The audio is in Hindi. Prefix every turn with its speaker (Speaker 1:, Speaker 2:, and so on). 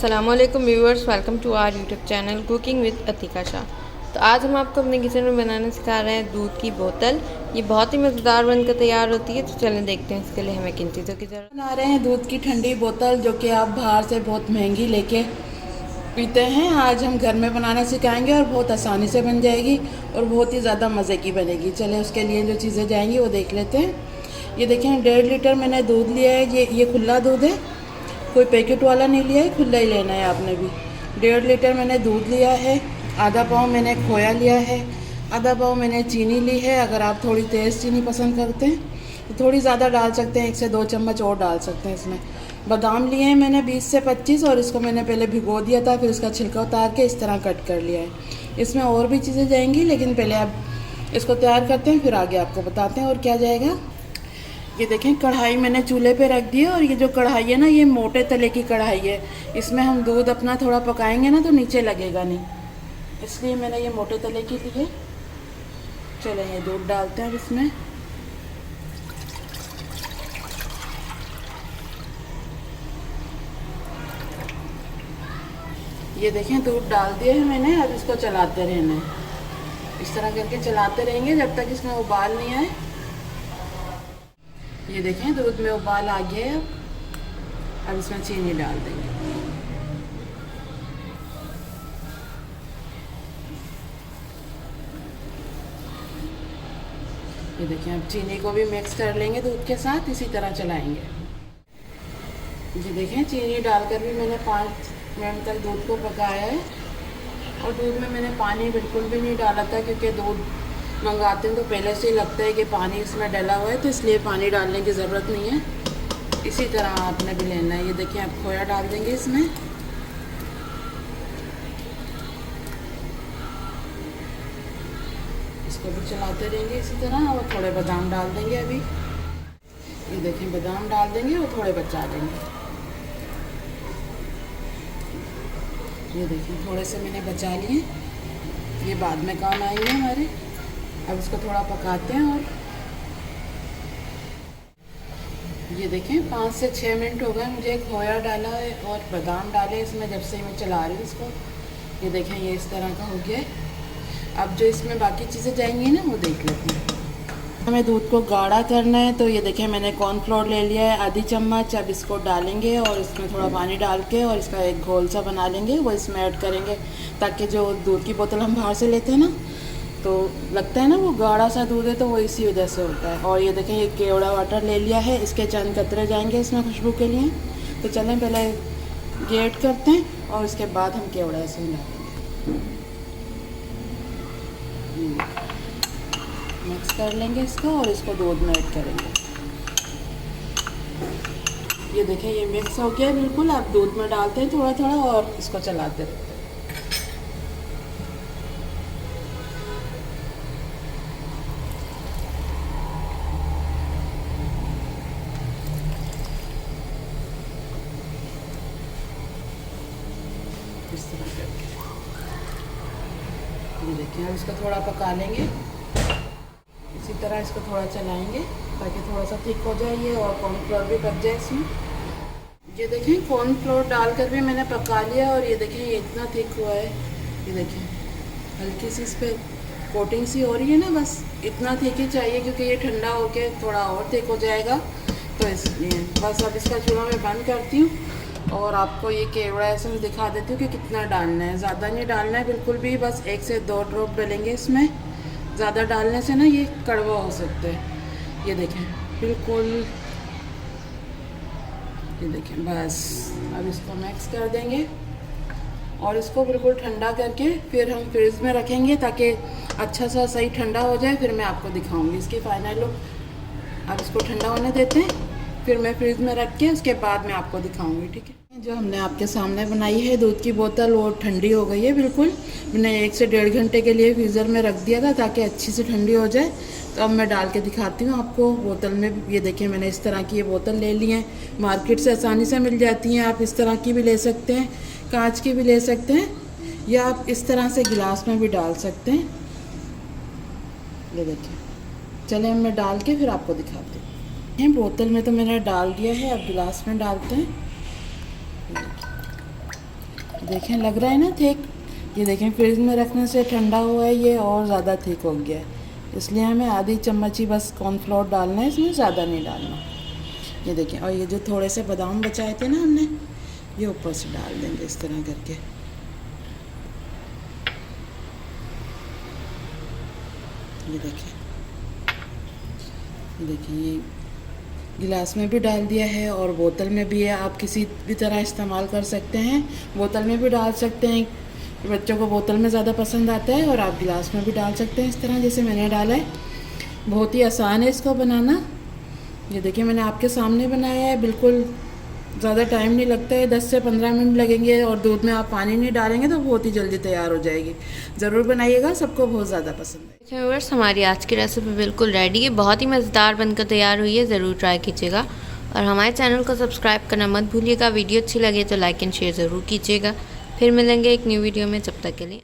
Speaker 1: अस्सलामुअलैकुम viewers, welcome to our YouTube channel cooking with Atika Shah. तो आज हम आपको अपने किचन में बनाना सिखा रहे हैं दूध की बोतल। ये बहुत ही मज़ेदार बनकर तैयार होती है। तो चलें देखते हैं इसके लिए हमें किन चीज़ों की ज़रूरत।
Speaker 2: बना रहे हैं दूध की ठंडी बोतल, जो कि आप बाहर से बहुत महंगी लेके पीते हैं। आज हम घर में बनाना सिखाएंगे और बहुत आसानी से बन जाएगी और बहुत ही ज़्यादा मज़े की बनेगी। चले उसके लिए जो चीज़ें जाएंगी वो देख लेते हैं। ये देखें 1.5 लीटर मैंने दूध लिया है। ये खुला दूध है, कोई पैकेट वाला नहीं लिया है, खुला ही लेना है आपने भी। 1.5 लीटर मैंने दूध लिया है। आधा पाव मैंने खोया लिया है। आधा पाव मैंने चीनी ली है। अगर आप थोड़ी तेज़ चीनी पसंद करते हैं तो थोड़ी ज़्यादा डाल सकते हैं, 1 से 2 चम्मच और डाल सकते हैं इसमें। बादाम लिए हैं मैंने 20 से 25 और इसको मैंने पहले भिगो दिया था, फिर इसका छिलका उतार के इस तरह कट कर लिया है। इसमें और भी चीज़ें जाएंगी, लेकिन पहले आप इसको तैयार करते हैं, फिर आगे आपको बताते हैं और क्या जाएगा। ये देखें कढ़ाई मैंने चूल्हे पे रख दी है और ये जो कढ़ाई है ना, ये मोटे तले की कढ़ाई है। इसमें हम दूध अपना थोड़ा पकाएंगे ना तो नीचे लगेगा नहीं, इसलिए मैंने ये मोटे तले की ली है। चलें ये दूध डालते हैं इसमें। ये देखें दूध डाल दिया है मैंने। अब इसको चलाते रहना है, इस तरह करके चलाते रहेंगे जब तक इसमें उबाल नहीं आए। ये देखें दूध में उबाल आ गया है। अब इसमें चीनी डाल देंगे। ये देखें अब चीनी को भी मिक्स कर लेंगे दूध के साथ, इसी तरह चलाएंगे। ये देखें चीनी डालकर भी मैंने 5 मिनट तक दूध को पकाया है और दूध में मैंने पानी बिल्कुल भी नहीं डाला था, क्योंकि दूध मंगाते हैं तो पहले से ही लगता है कि पानी इसमें डला हुआ है, तो इसलिए पानी डालने की ज़रूरत नहीं है। इसी तरह आपने भी लेना है। ये देखिए आप खोया डाल देंगे इसमें। इसको भी चलाते रहेंगे इसी तरह, और थोड़े बादाम डाल देंगे अभी। ये देखें बादाम डाल देंगे और थोड़े बचा देंगे। ये देखिए थोड़े से मैंने बचा लिए, ये बाद में काम आएंगे हमारे। अब इसको थोड़ा पकाते हैं और ये देखें 5 से 6 मिनट हो गए मुझे। खोया डाला है और बादाम डाले इसमें जब से मैं चला रही हूँ इसको। ये देखें ये इस तरह का हो गया है। अब जो इसमें बाकी चीज़ें जाएंगी ना वो देख लेते हैं। हमें दूध को गाढ़ा करना है, तो ये देखें मैंने कॉर्नफ्लोर ले लिया है आधी चम्मच। अब इसको डालेंगे और इसमें थोड़ा पानी डाल के और इसका एक घोल सा बना लेंगे, वो इसमें ऐड करेंगे, ताकि जो दूध की बोतल हम बाहर से लेते हैं ना तो लगता है ना वो गाढ़ा सा दूध है, तो वो इसी वजह से होता है। और ये देखें ये केवड़ा वाटर ले लिया है, इसके चंद कतरे जाएंगे इसमें खुशबू के लिए। तो चलें पहले ये ऐड करते हैं और उसके बाद हम केवड़ा इसमें डालेंगे। मिक्स कर लेंगे इसको और इसको दूध में ऐड करेंगे। ये देखें ये मिक्स हो गया बिल्कुल। आप दूध में डालते हैं थोड़ा थोड़ा और इसको चलाते रहते हैं। इस तरह करके ये देखिए अब इसको थोड़ा पका लेंगे। इसी तरह इसको थोड़ा चलाएंगे ताकि थोड़ा सा थिक हो जाए ये, और कॉर्नफ्लोर भी पक जाए इसमें। ये देखें कॉर्नफ्लोर डालकर भी मैंने पका लिया और ये देखें ये इतना थिक हुआ है। ये देखें हल्की सी इस पर कोटिंग सी हो रही है ना, बस इतना थिक ही चाहिए, क्योंकि ये ठंडा होके थोड़ा और थिक हो जाएगा। तो इसलिए बस अब इसका चूल्हा मैं बंद करती हूँ और आपको ये केवड़ा ऐसे में दिखा देती हूँ कि कितना डालना है। ज़्यादा नहीं डालना है बिल्कुल भी, बस 1 से 2 ड्रॉप डालेंगे इसमें। ज़्यादा डालने से ना ये कड़वा हो सकता है। ये देखें बिल्कुल, ये देखें बस। अब इसको मिक्स कर देंगे और इसको बिल्कुल ठंडा करके फिर हम फ्रिज में रखेंगे, ताकि अच्छा सा सही ठंडा हो जाए। फिर मैं आपको दिखाऊंगी इसकी फाइनल लुक। अब इसको ठंडा होने देते हैं, फिर मैं फ्रिज में रख के उसके बाद मैं आपको दिखाऊंगी, ठीक है। जो हमने आपके सामने बनाई है दूध की बोतल, वो ठंडी हो गई है बिल्कुल। मैंने 1 से 1.5 घंटे के लिए फ्रीज़र में रख दिया था ताकि अच्छी से ठंडी हो जाए। तो अब मैं डाल के दिखाती हूँ आपको बोतल में। ये देखिए मैंने इस तरह की ये बोतल ले ली है, मार्केट से आसानी से मिल जाती हैं। आप इस तरह की भी ले सकते हैं, कांच की भी ले सकते हैं, या आप इस तरह से गिलास में भी डाल सकते हैं। ये देखिए चले मैं डाल के फिर आपको दिखाती हूँ। बोतल में तो मैंने डाल दिया है, अब गिलास में डालते हैं। देखें लग रहा है ना थिक। ये देखें फ्रिज में रखने से ठंडा हुआ है ये और ज़्यादा थिक हो गया है, इसलिए हमें आधी चम्मच ही बस कॉर्नफ्लोर डालना है, इसमें ज़्यादा नहीं डालना। ये देखें, और ये जो थोड़े से बादाम बचाए थे ना हमने, ये ऊपर से डाल देंगे इस तरह करके। ये देखिए ये गिलास में भी डाल दिया है और बोतल में भी है, आप किसी भी तरह इस्तेमाल कर सकते हैं। बोतल में भी डाल सकते हैं, बच्चों को बोतल में ज़्यादा पसंद आता है, और आप गिलास में भी डाल सकते हैं इस तरह जैसे मैंने डाला है। बहुत ही आसान है इसको बनाना। ये देखिए मैंने आपके सामने बनाया है, बिल्कुल ज़्यादा टाइम नहीं लगता है, 10 से 15 मिनट लगेंगे, और दूध में आप पानी नहीं डालेंगे तो बहुत ही जल्दी तैयार हो जाएगी। ज़रूर बनाइएगा, सबको बहुत ज़्यादा पसंद है।
Speaker 1: व्यूअर्स, हमारी आज की रेसिपी बिल्कुल रेडी है, बहुत ही मज़ेदार बनकर तैयार हुई है, ज़रूर ट्राई कीजिएगा। और हमारे चैनल को सब्सक्राइब करना मत भूलिएगा। वीडियो अच्छी लगे तो लाइक एंड शेयर ज़रूर कीजिएगा। फिर मिलेंगे एक न्यू वीडियो में, जब तक के लिए।